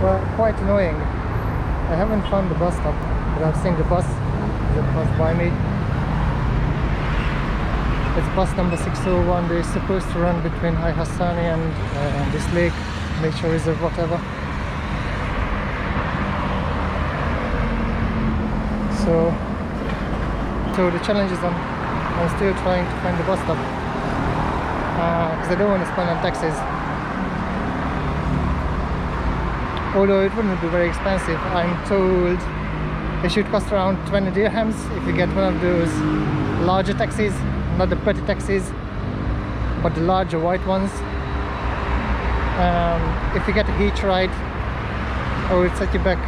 but quite annoying. I haven't found the bus stop, but I've seen the bus that passed by me. It's bus number 601. They're supposed to run between High Hassani and this lake, nature reserve, whatever. So the challenge is I'm still trying to find the bus stop because I don't want to spend on taxis. Although it wouldn't be very expensive, I'm told it should cost around 20 dirhams if you get one of those larger taxis, not the petty taxis, but the larger white ones. If you get a hitch ride, I would set you back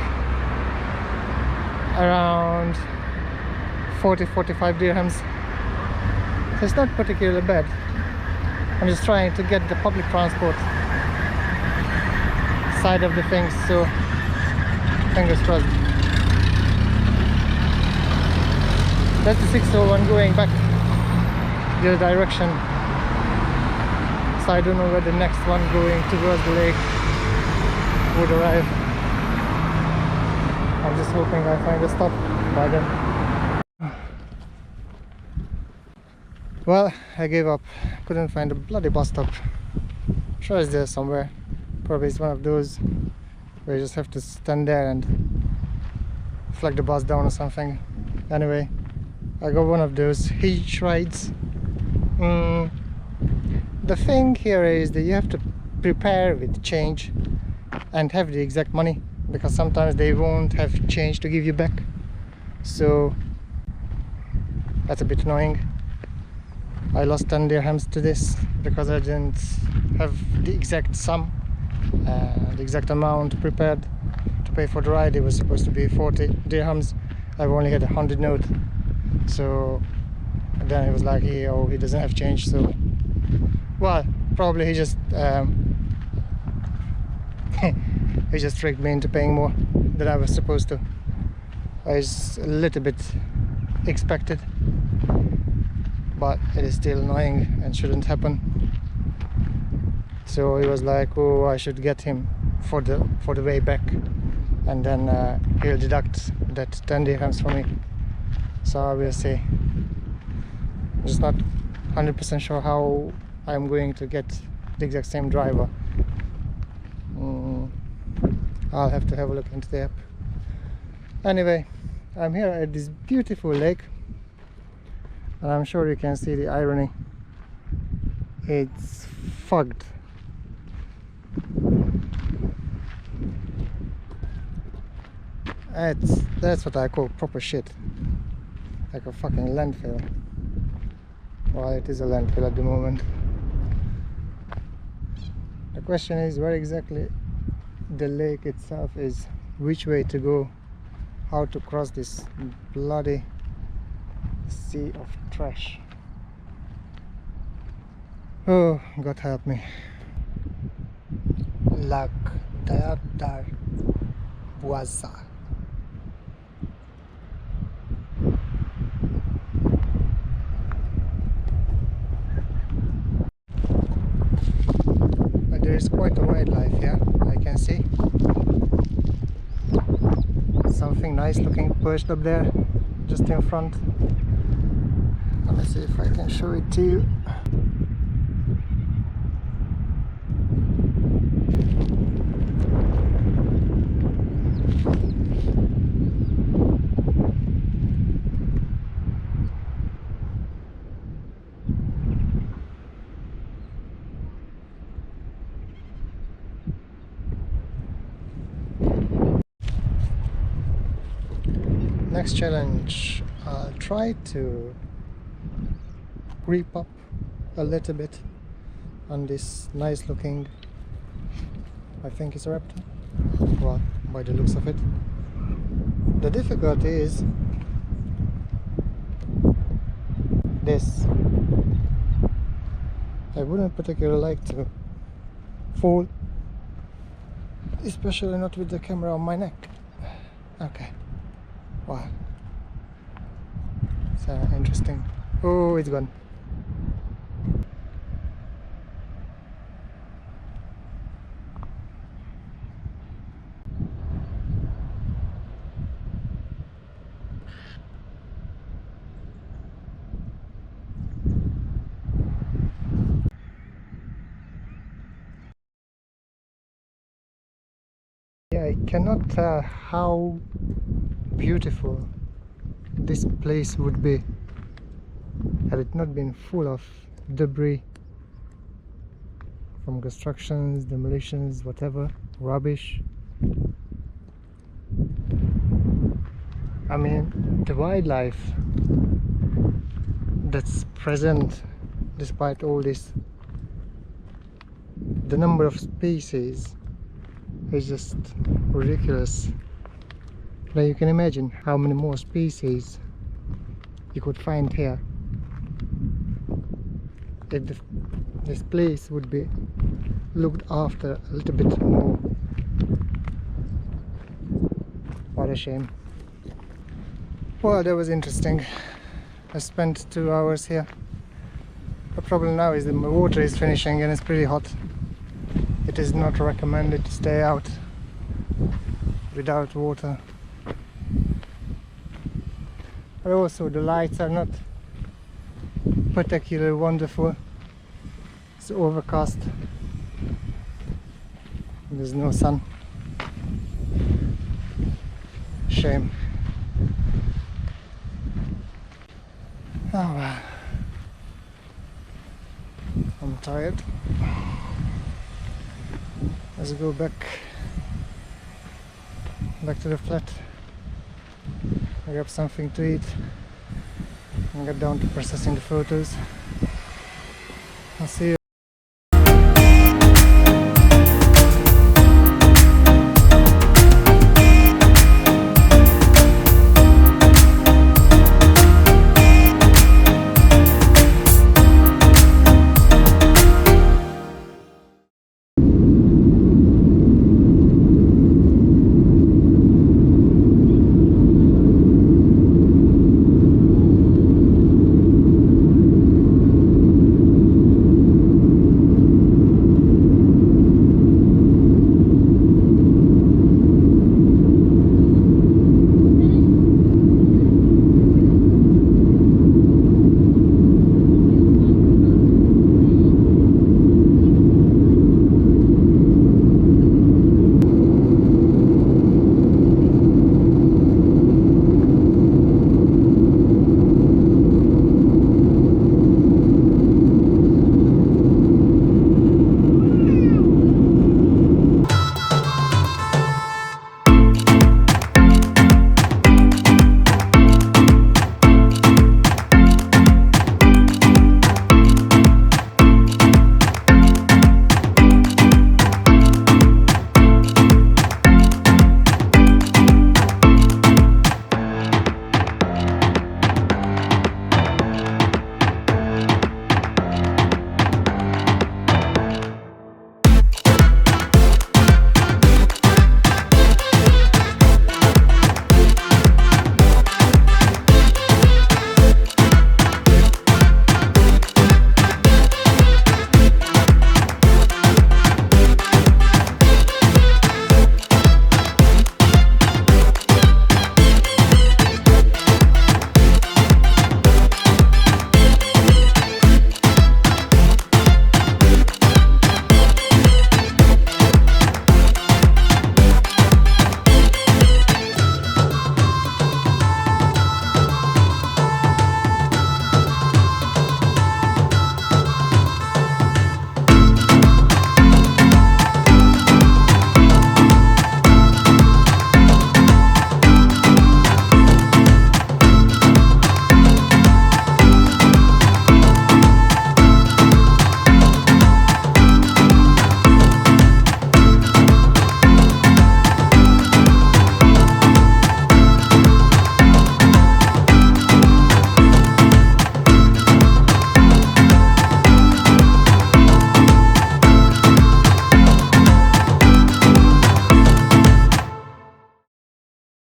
around 40-45 dirhams. So it's not particularly bad. I'm just trying to get the public transport side of the things, so fingers crossed. That's the 601 going back the other direction, so I don't know where the next one going towards the lake would arrive. I'm just hoping I find a stop by then. Well, I gave up. Couldn't find a bloody bus stop. I'm sure it's there somewhere. Probably it's one of those where you just have to stand there and flag the bus down or something. Anyway, I got one of those hitch rides. The thing here is that you have to prepare with change and have the exact money, because sometimes they won't have change to give you back. So that's a bit annoying. I lost 10 dirhams to this because I didn't have the exact sum, the exact amount prepared to pay for the ride. It was supposed to be 40 dirhams. I've only had 100 note. So then it was like, he doesn't have change. So, well, probably he just he just tricked me into paying more than I was supposed to. I was a little bit expected, but it is still annoying and shouldn't happen. So he was like, oh, I should get him for the way back, and then he'll deduct that 10 dirhams from me. So I will see. I'm just not 100% sure how I'm going to get the exact same driver. I'll have to have a look into the app. Anyway, I'm here at this beautiful lake, and I'm sure you can see the irony. It's fogged. That's what I call proper shit. Like a fucking landfill. Well, it is a landfill at the moment. The question is where exactly the lake itself is, which way to go, how to cross this bloody sea of trash. Oh, God help me. Lac Dar Bouazza. But there is quite a wildlife here, I can see. Something nice looking perched up there, just in front. Let me see if I can show it to you. Next challenge, I'll try to creep up a little bit on this nice looking, I think it's a raptor, well, by the looks of it. The difficulty is this. I wouldn't particularly like to fall, especially not with the camera on my neck. Okay. Wow, it's interesting. Oh, it's gone. Yeah, I cannot tell how beautiful this place would be had it not been full of debris from constructions, demolitions, whatever, rubbish. I mean, the wildlife that's present despite all this, the number of species is just ridiculous. Now you can imagine how many more species you could find here if this place would be looked after a little bit more. What a shame. Well, that was interesting. I spent 2 hours here. The problem now is that my water is finishing and it's pretty hot. It is not recommended to stay out without water. But also the lights are not particularly wonderful. It's overcast. There's no sun. Shame. Oh well. I'm tired. Let's go back to the flat. Grab something to eat and get down to processing the photos. I'll see you.